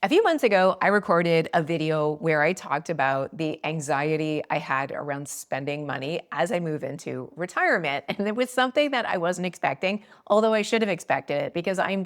A few months ago, I recorded a video where I talked about the anxiety I had around spending money as I move into retirement. And it was something that I wasn't expecting, although I should have expected it because I'm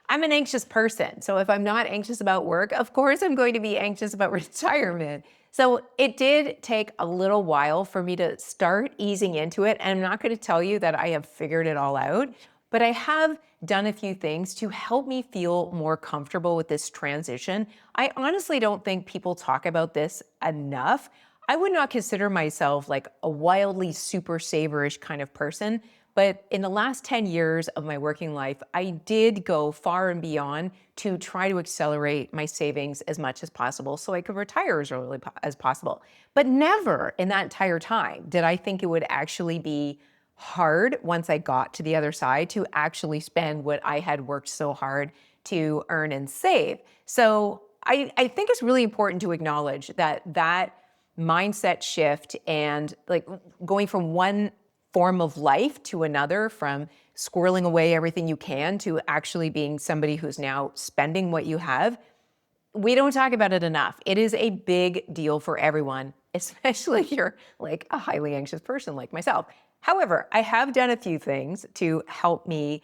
an anxious person. So if I'm not anxious about work, of course I'm going to be anxious about retirement. So it did take a little while for me to start easing into it. And I'm not going to tell you that I have figured it all out, but I have done a few things to help me feel more comfortable with this transition. I honestly don't think people talk about this enough. I would not consider myself like a wildly super saverish kind of person, but in the last 10 years of my working life, I did go far and beyond to try to accelerate my savings as much as possible so I could retire as early as possible. But never in that entire time did I think it would actually be hard once I got to the other side to actually spend what I had worked so hard to earn and save. So I think it's really important to acknowledge that mindset shift and like going from one form of life to another, from squirreling away everything you can to actually being somebody who's now spending what you have, we don't talk about it enough. It is a big deal for everyone, especially if you're like a highly anxious person like myself. However, I have done a few things to help me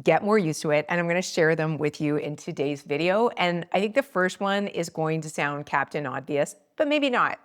get more used to it, and I'm going to share them with you in today's video. And I think the first one is going to sound Captain Obvious, but maybe not.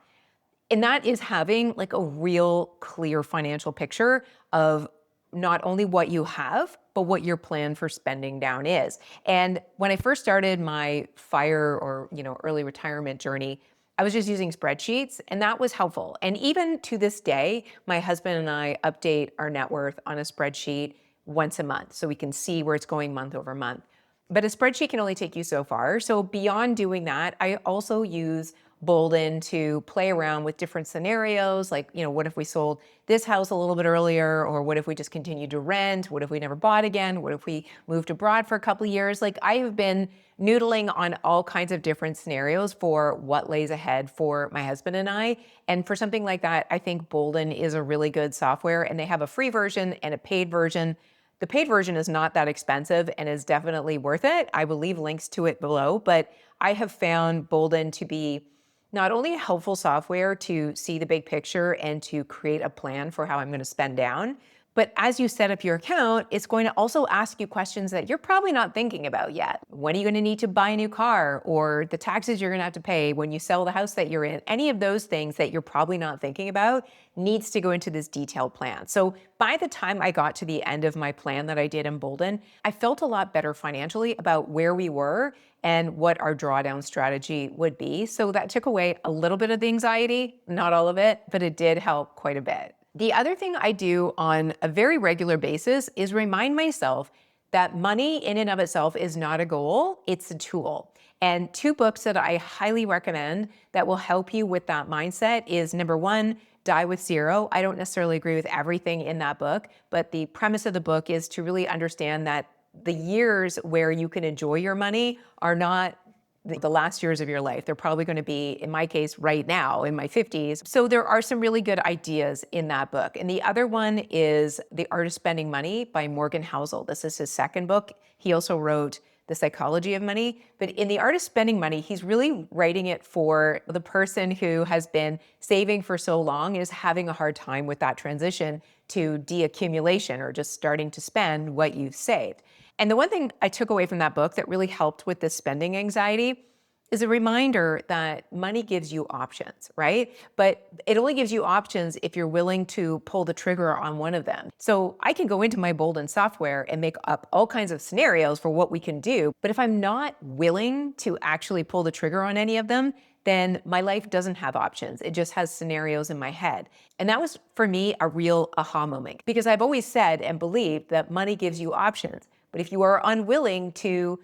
And that is having like a real clear financial picture of not only what you have, but what your plan for spending down is. And when I first started my fire or, early retirement journey, I was just using spreadsheets and that was helpful. And even to this day, my husband and I update our net worth on a spreadsheet once a month so we can see where it's going month over month. But a spreadsheet can only take you so far. So beyond doing that, I also use Bolden to play around with different scenarios. Like, what if we sold this house a little bit earlier? Or what if we just continued to rent? What if we never bought again? What if we moved abroad for a couple of years? Like, I have been noodling on all kinds of different scenarios for what lays ahead for my husband and I. And for something like that, I think Bolden is a really good software, and they have a free version and a paid version. The paid version is not that expensive and is definitely worth it. I will leave links to it below, but I have found Bolden to be not only a helpful software to see the big picture and to create a plan for how I'm going to spend down, but as you set up your account, it's going to also ask you questions that you're probably not thinking about yet. When are you going to need to buy a new car, or the taxes you're going to have to pay when you sell the house that you're in? Any of those things that you're probably not thinking about needs to go into this detailed plan. So by the time I got to the end of my plan that I did in Bolden, I felt a lot better financially about where we were and what our drawdown strategy would be. So that took away a little bit of the anxiety, not all of it, but it did help quite a bit. The other thing I do on a very regular basis is remind myself that money in and of itself is not a goal, it's a tool. And two books that I highly recommend that will help you with that mindset is number one, Die with Zero. I don't necessarily agree with everything in that book, but the premise of the book is to really understand that the years where you can enjoy your money are not the last years of your life. They're probably going to be, in my case, right now in my 50s. So there are some really good ideas in that book. And the other one is The Art of Spending Money by Morgan Housel. This is his second book. He also wrote The Psychology of Money. But in The Art of Spending Money, he's really writing it for the person who has been saving for so long and is having a hard time with that transition to decumulation, or just starting to spend what you've saved. And the one thing I took away from that book that really helped with this spending anxiety is a reminder that money gives you options, right? But it only gives you options if you're willing to pull the trigger on one of them. So I can go into my Bolden software and make up all kinds of scenarios for what we can do. But if I'm not willing to actually pull the trigger on any of them, then my life doesn't have options. It just has scenarios in my head. And that was, for me, a real aha moment, because I've always said and believed that money gives you options. But if you are unwilling to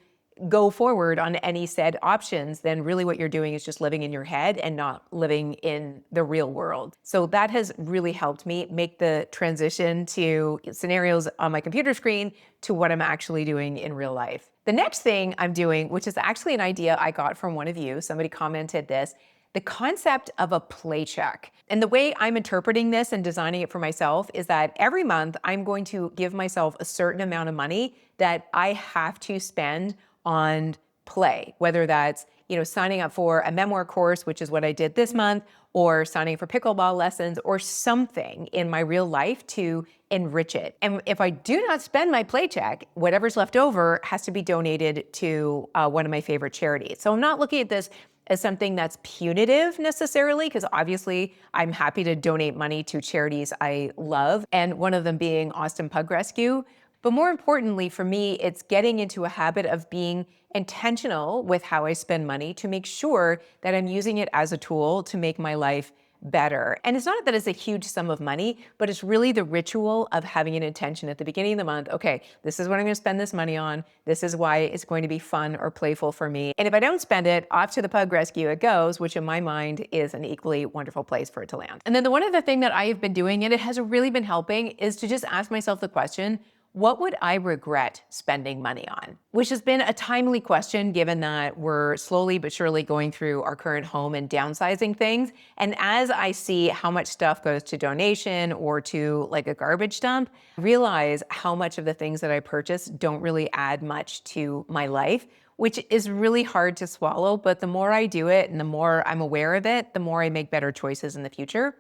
go forward on any said options, then really what you're doing is just living in your head and not living in the real world. So that has really helped me make the transition to scenarios on my computer screen to what I'm actually doing in real life. The next thing I'm doing, which is actually an idea I got from one of you, somebody commented this, the concept of a playcheck. And the way I'm interpreting this and designing it for myself is that every month I'm going to give myself a certain amount of money that I have to spend on play, whether that's, signing up for a memoir course, which is what I did this month, or signing up for pickleball lessons or something in my real life to enrich it. And if I do not spend my playcheck, whatever's left over has to be donated to one of my favorite charities. So I'm not looking at this as something that's punitive necessarily, because obviously I'm happy to donate money to charities I love, and one of them being Austin Pug Rescue. But more importantly for me, it's getting into a habit of being intentional with how I spend money to make sure that I'm using it as a tool to make my life better. And it's not that it's a huge sum of money, but it's really the ritual of having an intention at the beginning of the month. Okay, this is what I'm going to spend this money on. This is why it's going to be fun or playful for me. And if I don't spend it, off to the pug rescue it goes, which in my mind is an equally wonderful place for it to land. And then the one other thing that I have been doing, and it has really been helping, is to just ask myself the question, what would I regret spending money on? Which has been a timely question given that we're slowly but surely going through our current home and downsizing things. And as I see how much stuff goes to donation or to like a garbage dump, realize how much of the things that I purchase don't really add much to my life, which is really hard to swallow. But the more I do it and the more I'm aware of it, the more I make better choices in the future.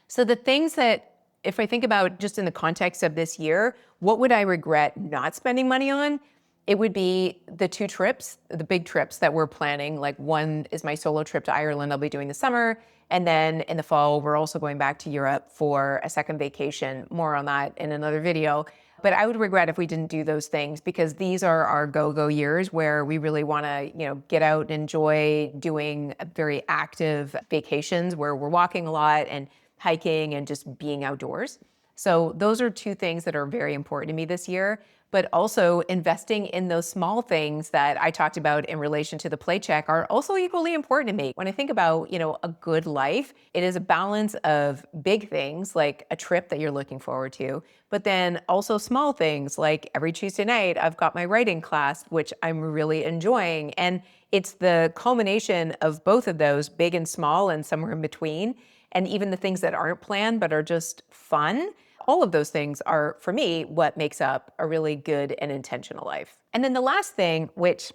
So the things that, if I think about just in the context of this year, what would I regret not spending money on? It would be the two trips, the big trips that we're planning. Like one is my solo trip to Ireland I'll be doing this summer. And then in the fall, we're also going back to Europe for a second vacation. More on that in another video. But I would regret if we didn't do those things because these are our go-go years where we really want to, get out and enjoy doing very active vacations where we're walking a lot and hiking and just being outdoors. So those are two things that are very important to me this year, but also investing in those small things that I talked about in relation to the playcheck are also equally important to me. When I think about, a good life, it is a balance of big things like a trip that you're looking forward to, but then also small things like every Tuesday night, I've got my writing class, which I'm really enjoying. And it's the culmination of both of those, big and small and somewhere in between. And even the things that aren't planned but are just fun, all of those things are, for me, what makes up a really good and intentional life. And then the last thing, which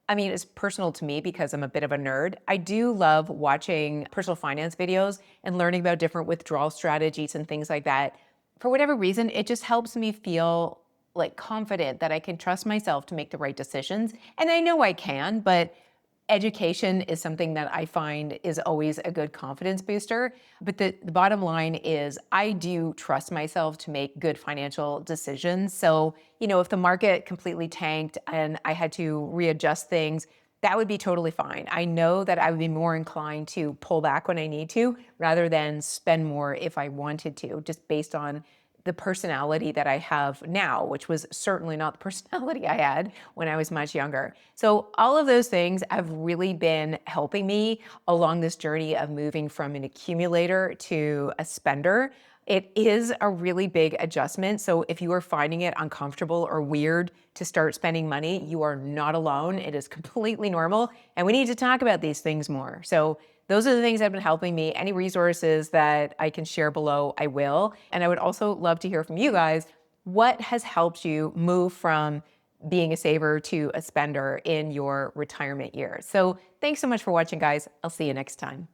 is personal to me because I'm a bit of a nerd. I do love watching personal finance videos and learning about different withdrawal strategies and things like that. For whatever reason, it just helps me feel like confident that I can trust myself to make the right decisions. And I know I can, but education is something that I find is always a good confidence booster. But the bottom line is I do trust myself to make good financial decisions. So, if the market completely tanked and I had to readjust things, that would be totally fine. I know that I would be more inclined to pull back when I need to rather than spend more if I wanted to, just based on the personality that I have now, which was certainly not the personality I had when I was much younger. So all of those things have really been helping me along this journey of moving from an accumulator to a spender. It is a really big adjustment. So if you are finding it uncomfortable or weird to start spending money, you are not alone. It is completely normal. And we need to talk about these things more. So those are the things that have been helping me. Any resources that I can share below, I will. And I would also love to hear from you guys. What has helped you move from being a saver to a spender in your retirement years? So thanks so much for watching, guys. I'll see you next time.